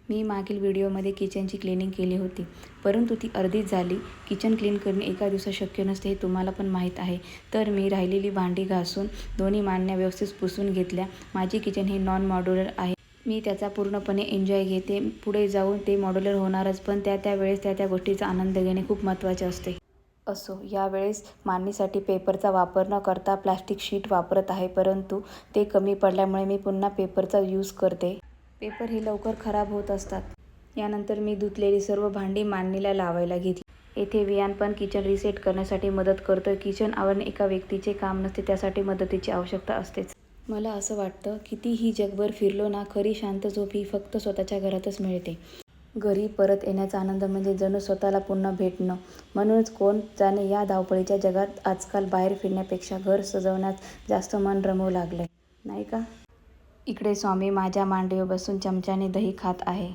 मी मागील व्हिडिओमध्ये किचनची क्लिनिंग केली होती, परंतु ती अर्धीच झाली. किचन क्लीन करणे एका दिवसात शक्य नसते हे तुम्हाला पण माहीत आहे. तर मी राहिलेली भांडी घासून दोन्ही मांडण्या व्यवस्थित पुसून घेतल्या. माझी किचन हे नॉन मॉड्युलर आहे. मी त्याचा पूर्णपणे एन्जॉय घेते. पुढे जाऊन ते मॉड्युलर होणारच, पण त्या वेळेस त्या गोष्टीचा आनंद घेणे खूप महत्त्वाचे असते. असो, यावेळेस मांडणीसाठी पेपरचा वापर न करता प्लास्टिक शीट वापरत आहे, परंतु ते कमी पडल्यामुळे मी पुन्हा पेपरचा यूज करते. पेपर हे लवकर खराब होत असतात. यानंतर मी धुतलेली सर्व भांडी मांडणीला लावायला घेतली. येथे वियान पण किचन रिसेट करण्यासाठी मदत करतोय. किचन आवरणे एका व्यक्तीचे काम नसते, त्यासाठी मदतीची आवश्यकता असतेच. मला असं वाटतं, कितीही जगभर फिरलो ना, खरी शांत झोप ही फक्त स्वतःच्या घरातच मिळते. घरी परत येण्याचा आनंद म्हणजे जणू स्वतःला पुन्हा भेटणं. म्हणूनच कोण जाणे या धावपळीच्या जगात आजकाल बाहेर फिरण्यापेक्षा घर सजवण्यात जास्त मन रमवू लागलंय, नाही का? इकडे स्वामी माझ्या मांडीवर बसून चमच्याने दही खात आहे.